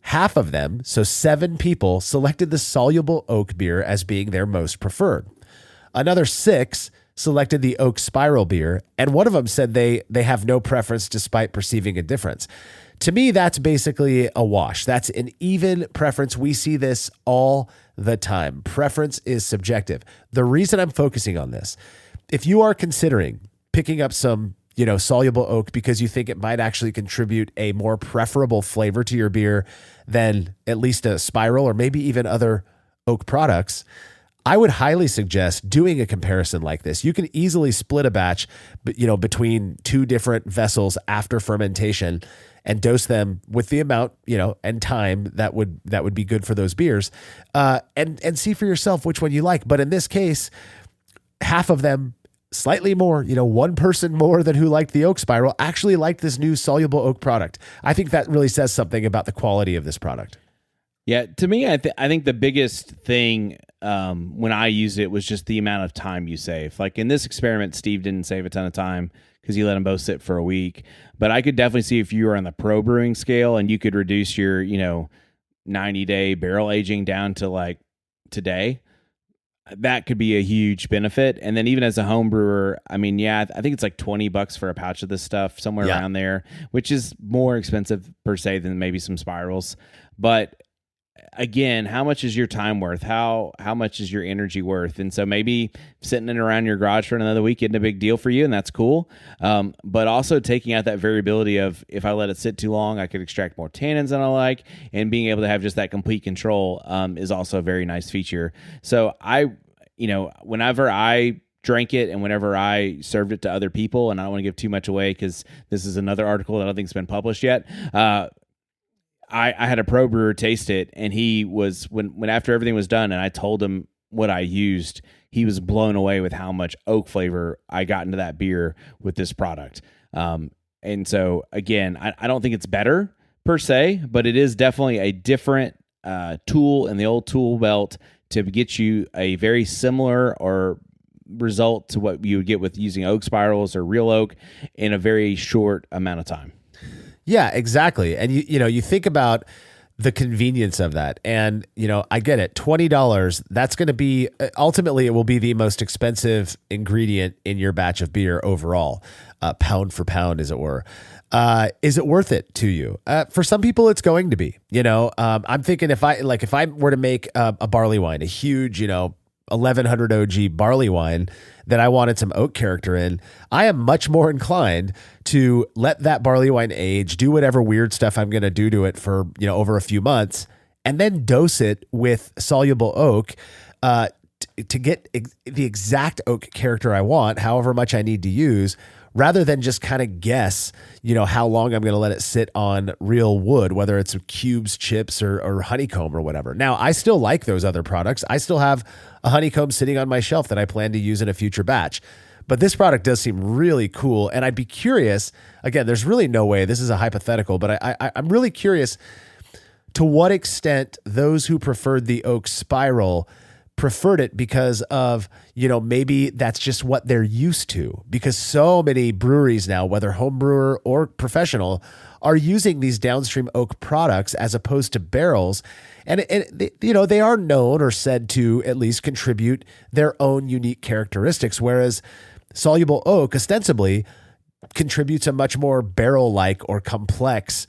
G: half of them, so 7 people, selected the soluble oak beer as being their most preferred. Another 6 selected the oak spiral beer, and one of them said they have no preference despite perceiving a difference. To me, that's basically a wash. That's an even preference. We see this all the time. Preference is subjective. The reason I'm focusing on this, if you are considering picking up some soluble oak because you think it might actually contribute a more preferable flavor to your beer than at least a spiral or maybe even other oak products, I would highly suggest doing a comparison like this. You can easily split a batch, between 2 different vessels after fermentation and dose them with the amount, and time that would be good for those beers, and see for yourself which one you like. But in this case, half of them, slightly more, one person more than who liked the oak spiral actually liked this new soluble oak product. I think that really says something about the quality of this product.
H: Yeah, to me, I think the biggest thing when I used it was just the amount of time you save. Like in this experiment, Steve didn't save a ton of time because you let them both sit for a week. But I could definitely see if you were on the pro brewing scale and you could reduce your 90-day barrel aging down to like today, that could be a huge benefit. And then even as a home brewer, I mean, I think it's like $20 for a pouch of this stuff, somewhere around there, which is more expensive per se than maybe some spirals. But again, how much is your time worth? How much is your energy worth? And so maybe sitting in around your garage for another week isn't a big deal for you, and that's cool. But also taking out that variability of, if I let it sit too long, I could extract more tannins than I like, and being able to have just that complete control is also a very nice feature. So whenever I drank it and whenever I served it to other people, and I don't want to give too much away because this is another article that I don't think's been published yet. I had a pro brewer taste it, and he was, when after everything was done and I told him what I used, he was blown away with how much oak flavor I got into that beer with this product. And so again, I don't think it's better per se, but it is definitely a different tool in the old tool belt to get you a very similar or result to what you would get with using oak spirals or real oak in a very short amount of time.
G: Yeah, exactly. And you think about the convenience of that. And, I get it. $20, that's going to be, ultimately it will be the most expensive ingredient in your batch of beer overall, pound for pound, as it were. Is it worth it to you? For some people, it's going to be. I'm thinking if I were to make a barley wine, a huge, 1100 OG barley wine that I wanted some oak character in, I am much more inclined to let that barley wine age, do whatever weird stuff I'm going to do to it for, over a few months, and then dose it with soluble oak to get the exact oak character I want, however much I need to use, rather than just kind of guess, how long I'm going to let it sit on real wood, whether it's cubes, chips, or honeycomb or whatever. Now, I still like those other products. I still have a honeycomb sitting on my shelf that I plan to use in a future batch. But this product does seem really cool. And I'd be curious, again, there's really no way, this is a hypothetical, but I'm really curious to what extent those who preferred the oak spiral preferred it because of, maybe that's just what they're used to, because so many breweries now, whether home brewer or professional, are using these downstream oak products as opposed to barrels. And they are known or said to at least contribute their own unique characteristics, whereas soluble oak ostensibly contributes a much more barrel-like or complex,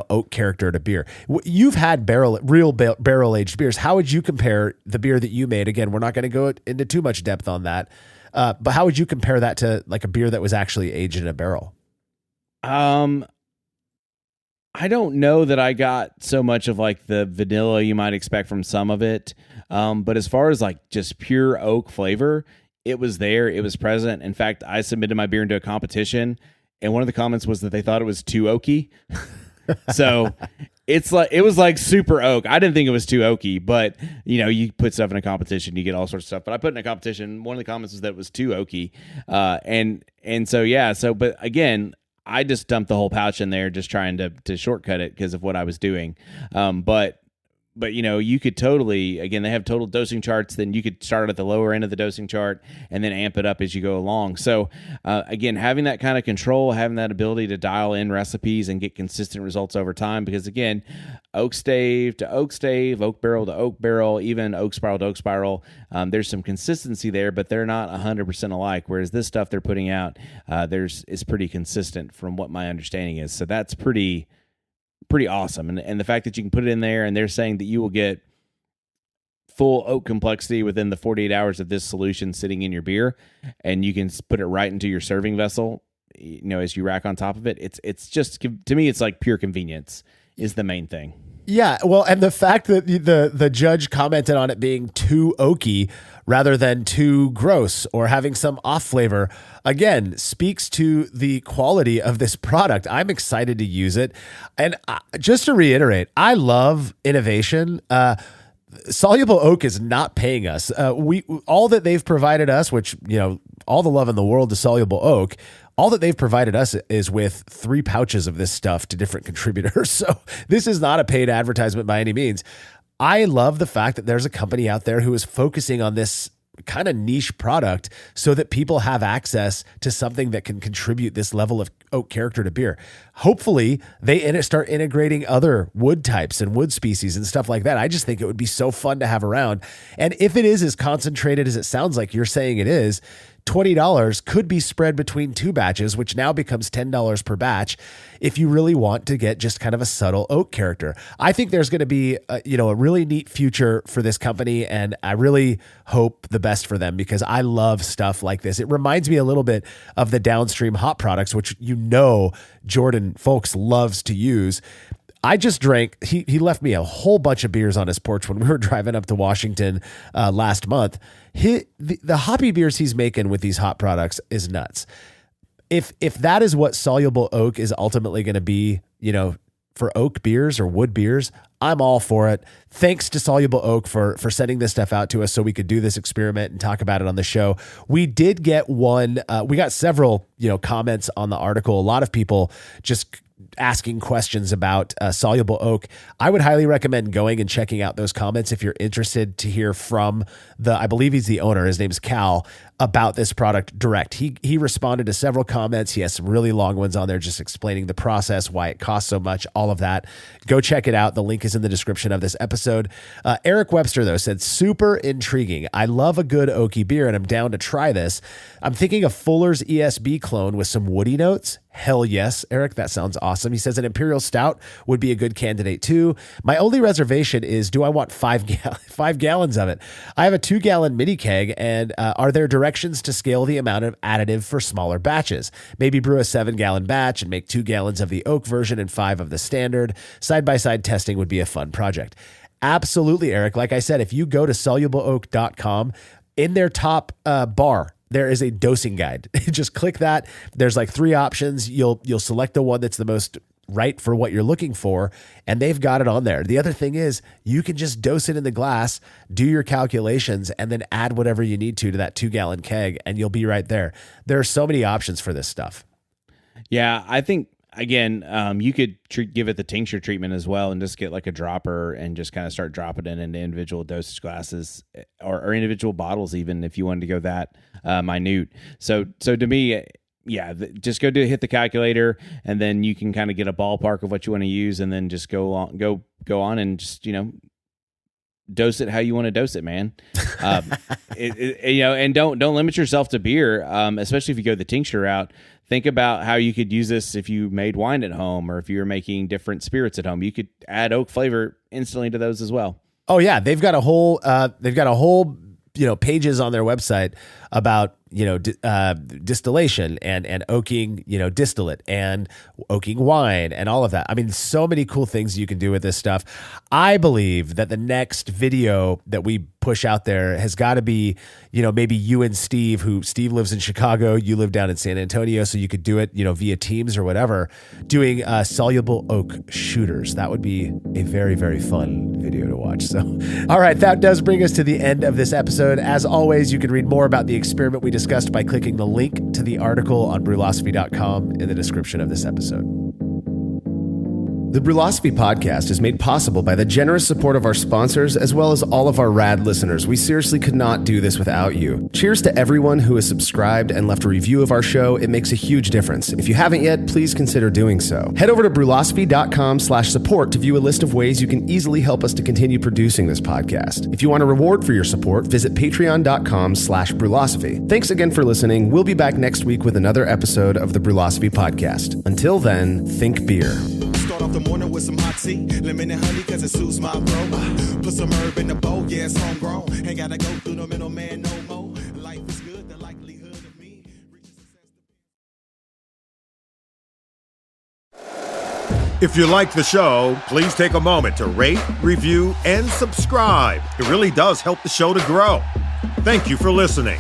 G: oak character to beer. You've had real barrel-aged beers. How would you compare the beer that you made? Again, we're not going to go into too much depth on that, but how would you compare that to like a beer that was actually aged in a barrel?
H: I don't know that I got so much of like the vanilla you might expect from some of it. But as far as like just pure oak flavor, it was there. It was present. In fact, I submitted my beer into a competition, and one of the comments was that they thought it was too oaky. So it was like super oak. I didn't think it was too oaky, but you put stuff in a competition, you get all sorts of stuff. But I put in a competition, one of the comments was that it was too oaky. But again, I just dumped the whole pouch in there, just trying to shortcut it because of what I was doing. But you could totally, again, they have total dosing charts. Then you could start at the lower end of the dosing chart and then amp it up as you go along. So again, having that kind of control, having that ability to dial in recipes and get consistent results over time, because again, oak stave to oak stave, oak barrel to oak barrel, even oak spiral to oak spiral, there's some consistency there, but they're not 100% alike. Whereas this stuff they're putting out, is pretty consistent from what my understanding is. So that's pretty awesome. And the fact that you can put it in there, and they're saying that you will get full oak complexity within the 48 hours of this solution sitting in your beer, and you can put it right into your serving vessel, as you rack on top of it. It's just, to me, it's like pure convenience is the main thing.
G: Yeah, well, and the fact that the judge commented on it being too oaky rather than too gross or having some off flavor, again, speaks to the quality of this product. I'm excited to use it. And just to reiterate, I love innovation. Soluble Oak is not paying us. All that they've provided us, which, all the love in the world to Soluble Oak, all that they've provided us is with 3 pouches of this stuff to different contributors. So this is not a paid advertisement by any means. I love the fact that there's a company out there who is focusing on this kind of niche product so that people have access to something that can contribute this level of oak character to beer. Hopefully they start integrating other wood types and wood species and stuff like that. I just think it would be so fun to have around. And if it is as concentrated as it sounds like you're saying it is, $20 could be spread between 2 batches, which now becomes $10 per batch if you really want to get just kind of a subtle oak character. I think there's going to be a really neat future for this company, and I really hope the best for them because I love stuff like this. It reminds me a little bit of the downstream hop products, which Jordan Folks loves to use. I just drank, he left me a whole bunch of beers on his porch when we were driving up to Washington last month. The hoppy beers he's making with these hop products is nuts. If that is what soluble oak is ultimately going to be, for oak beers or wood beers, I'm all for it. Thanks to Soluble Oak for sending this stuff out to us so we could do this experiment and talk about it on the show. We did get we got several, comments on the article. A lot of people just asking questions about Soluble Oak. I would highly recommend going and checking out those comments if you're interested to hear from I believe he's the owner, his name's Cal, about this product direct. He responded to several comments. He has some really long ones on there just explaining the process, why it costs so much, all of that. Go check it out. The link is in the description of this episode. Eric Webster, though, said, super intriguing. I love a good oaky beer and I'm down to try this. I'm thinking of Fuller's ESB clone with some woody notes. Hell yes, Eric, that sounds awesome. He says an Imperial Stout would be a good candidate too. My only reservation is, do I want 5 gallons of it? I have a 2-gallon mini keg, and are there directions to scale the amount of additive for smaller batches? Maybe brew a 7-gallon batch and make 2 gallons of the oak version and 5 of the standard. Side-by-side testing would be a fun project. Absolutely, Eric. Like I said, if you go to solubleoak.com, in their top bar, there is a dosing guide. Just click that. There's like 3 options. You'll select the one that's the most right for what you're looking for, and they've got it on there. The other thing is you can just dose it in the glass, do your calculations, and then add whatever you need to that 2-gallon keg, and you'll be right there. There are so many options for this stuff.
H: Yeah, I think, again, you could give it the tincture treatment as well and just get like a dropper and just kind of start dropping it into individual dosage glasses or individual bottles, even if you wanted to go that minute. So to me, yeah, just hit the calculator, and then you can kind of get a ballpark of what you want to use, and then just go on and just, dose it how you want to dose it, man. And don't limit yourself to beer, especially if you go the tincture route. Think about how you could use this if you made wine at home, or if you're making different spirits at home. You could add oak flavor instantly to those as well.
G: Oh yeah, they've got a whole pages on their website about distillation and oaking, distillate and oaking wine and all of that. I mean, so many cool things you can do with this stuff. I believe that the next video that we push out there has got to be, maybe you and Steve lives in Chicago, you live down in San Antonio, so you could do it, via Teams or whatever, doing soluble oak shooters. That would be a very, very fun video to watch. So, all right, that does bring us to the end of this episode. As always, you can read more about the experiment we discussed by clicking the link to the article on Brülosophy.com in the description of this episode. The Brülosophy podcast is made possible by the generous support of our sponsors, as well as all of our rad listeners. We seriously could not do this without you. Cheers to everyone who has subscribed and left a review of our show. It makes a huge difference. If you haven't yet, please consider doing so. Head over to Brülosophy.com/support to view a list of ways you can easily help us to continue producing this podcast. If you want a reward for your support, visit Patreon.com/Brülosophy. Thanks again for listening. We'll be back next week with another episode of the Brülosophy podcast. Until then, think beer.
B: Start off the morning with some hot tea, lemon and honey, cause it suits my bro. Put some herb in the bowl, yeah, it's homegrown. Ain't gotta go through the middleman no more. Life is good, the likelihood of me.
F: If you like the show, please take a moment to rate, review, and subscribe. It really does help the show to grow. Thank you for listening.